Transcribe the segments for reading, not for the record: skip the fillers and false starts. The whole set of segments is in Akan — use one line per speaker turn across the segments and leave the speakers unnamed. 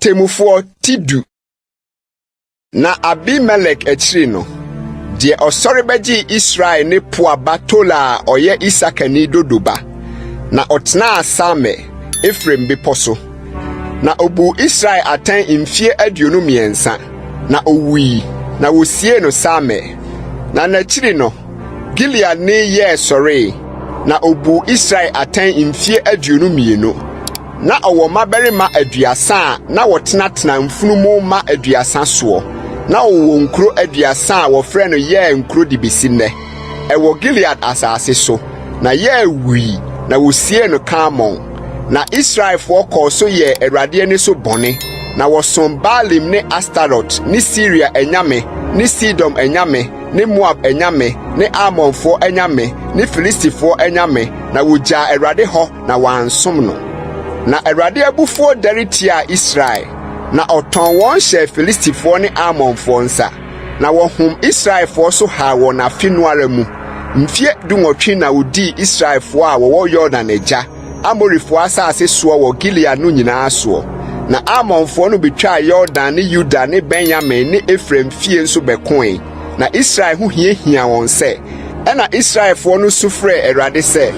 atemufo tidu. Na Abimelech echiri no, die osori beji Israel ne puaba Tola oye Isakani dodoba. Na otna asame Efrem biposo. Na obu Israel atan imfie aduonu miensa. Na owui, na wosie no same. Na nachiri no, Gilead ne ye sore. Na obu Israel atan imfie aduonu mienu. Na owo mabarima aduasa na wotenatena mfunumu ma aduasa so. Na owo nkro aduasa wo frɛ no ye nkro dibesi nne. Ewo Gilead asase so. Na ye wi na wosie no Kamon. Na Israel for kɔ so ye Awurade ani so bɔne. Na wosom Baalim ne Astarot ne Syria enyame ne Sidom enyame ne Moab enyame ne Amonfo enyame ne Filistifo enyame na wogya Awurade ho na wansom no. Na Awurade abufuo daritia Israel na oton won hye Filistifo ne Amonfo nsa na wohum Israelfo so ha won afenuara mu mfie dunwotwe na wodi Israelfo a wo Yordan agya Amorifo asase so wo Gilead no nyinaa so na Amonfo no betwa Yordan ne Juda ne Benjamin ne Efraim fie nso bekoe na Israel hu hiahia won se na Israelfo no sufrɛ Awurade se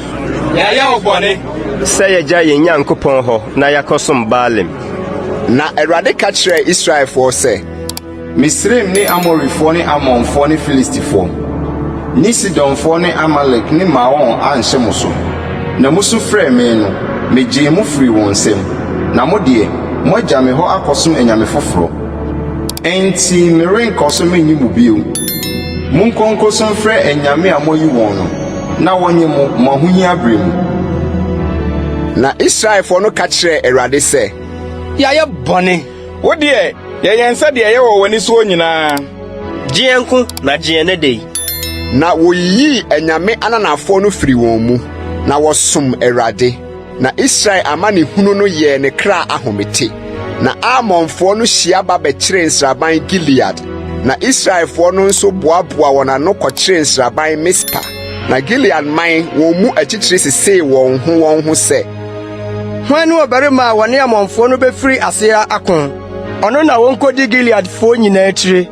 ya obone
sɛ yɛgya yɛn Nyankopɔn hɔ na yɛakɔsom Baalim.
Na Awurade ka kyerɛ Israelfo sɛ
Misraim ne Amorifo ne Amonfo ne Filistifo ni Sidomfo ne Amalek ne Maon anhyɛ mo so na musu frɛ me no megye mu firi wɔn nsam na mo de mo agya me hɔ akɔsom anyame foforo enti merenkɔso menyi mu bio monkonkosom frɛ anyame a moyi wɔn no na wɔnye mo ahohia bere mu.
Na Israelfo no ka kyerɛ Awurade sɛ
yɛayɛ bɔne
wo de yɛyɛn sɛ de yɛwɔ w'ani so nyinaa
Gyeɛnko na gyeɛ ne dei.
na woyiyi anyame ananafo no firi wɔn mu na wɔsom Awurade. Na Israel ama ne hunu no yɛ ne kra ahomete. Na Amonfo no hyia ba bɛkyerɛ nsraban Gilead. Na Israelfo no nso boaboa wɔn ano kɔkyerɛ nsraban Mispa. Na Gilead man wɔn mu akyikyiri sesee wɔn ho sɛ
hwan ne obarima a wɔne Amonfo no befiri ase akon ɔno na wonkodi Gileadfo nyinaa akyire